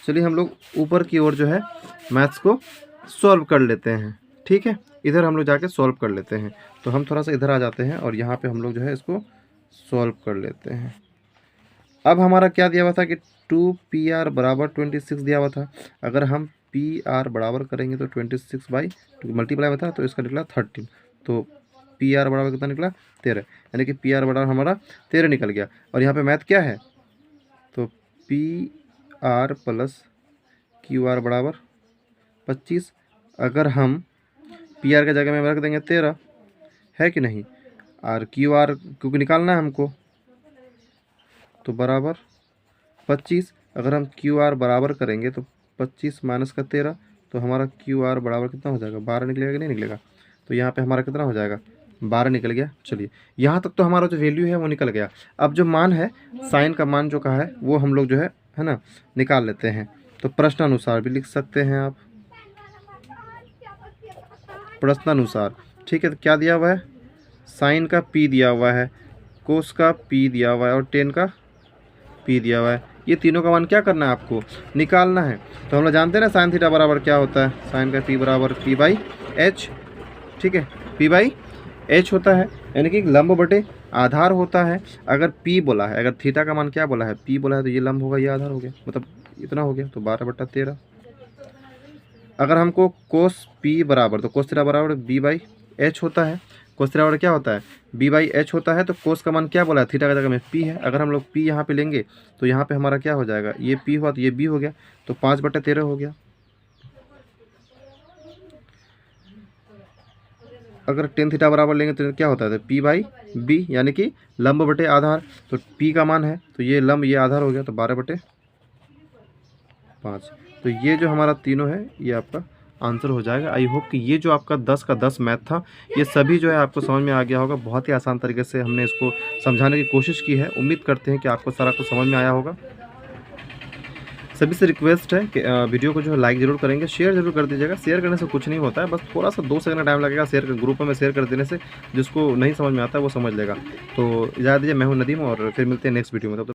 चलिए हम लोग ऊपर की ओर जो है मैथ्स को सॉल्व कर लेते हैं। ठीक है, इधर हम लोग जाके सॉल्व कर लेते हैं, तो हम थोड़ा सा इधर आ जाते हैं और यहाँ पे हम लोग जो है इसको सॉल्व कर लेते हैं। अब हमारा क्या दिया हुआ था कि 2 पी आर बराबर 26 दिया हुआ था, अगर हम पी आर बराबर करेंगे तो 26/2 मल्टीप्लाई में था, तो इसका निकला 13, तो पी आर बराबर कितना निकला, 13, यानी कि पी आर बराबर हमारा 13 निकल गया। और यहाँ पे मैथ क्या है, तो P R plus Q R बराबर 25, अगर हम पी आर के जगह में रख देंगे 13, है कि नहीं, और क्यू आर क्योंकि निकालना है हमको, तो बराबर 25, अगर हम क्यू आर बराबर करेंगे तो 25 माइनस का 13, तो हमारा क्यू आर बराबर कितना हो जाएगा, 12 निकलेगा कि नहीं निकलेगा, तो यहाँ पे हमारा कितना हो जाएगा, 12 निकल गया। चलिए यहाँ तक तो हमारा जो वैल्यू है वो निकल गया। अब जो मान है, साइन का मान जो कहा है वो हम लोग जो है ना, निकाल लेते हैं। तो प्रश्नानुसार भी लिख सकते हैं आप, प्रश्नानुसार। ठीक है, तो क्या दिया हुआ है, साइन का p दिया हुआ है, कोस का p दिया हुआ है और टेन का p दिया हुआ है। ये तीनों का मान क्या करना है, आपको निकालना है। तो हम लोग जानते हैं ना साइन थीटा बराबर क्या होता है, साइन का p बराबर p बाई एच। ठीक है, p बाई एच होता है, यानी कि लंब बटे आधार होता है। अगर p बोला है, अगर थीटा का मान क्या बोला है, p बोला है, तो ये लंब होगा, ये आधार हो गया, मतलब इतना हो गया, तो 12/13। अगर हमको कोस p बराबर, तो कोस थीटा बराबर b बाई एच होता है। कोस थीटा बराबर क्या होता है, b बाई एच होता है। तो कोस का मान क्या बोला है, थीटा का जगह में p है। अगर हम लोग p यहाँ पे लेंगे तो यहाँ पे हमारा क्या हो जाएगा, ये p हुआ तो ये b हो गया, तो 5/13 हो गया। अगर टेन थीटा बराबर लेंगे तो क्या होता है, तो p बाई b, यानी कि लंब बटे आधार। तो p का मान है, तो ये लंब ये आधार हो गया, तो 12/5। तो ये जो हमारा तीनों है ये आपका आंसर हो जाएगा। आई होप कि ये जो आपका 10 का 10 मैथ था, ये सभी जो है आपको समझ में आ गया होगा। बहुत ही आसान तरीके से हमने इसको समझाने की कोशिश की है। उम्मीद करते हैं कि आपको सारा कुछ समझ में आया होगा। सभी से रिक्वेस्ट है कि वीडियो को जो है लाइक ज़रूर करेंगे, शेयर ज़रूर कर दीजिएगा। शेयर करने से कुछ नहीं होता है, बस थोड़ा सा 2 सेकंड का टाइम लगेगा शेयर कर, ग्रुप में शेयर कर देने से जिसको नहीं समझ में आता है वो समझ लेगा। तो इजाज़त दीजिए, मैं हूँ नदीम और फिर मिलते हैं नेक्स्ट वीडियो में। तब तक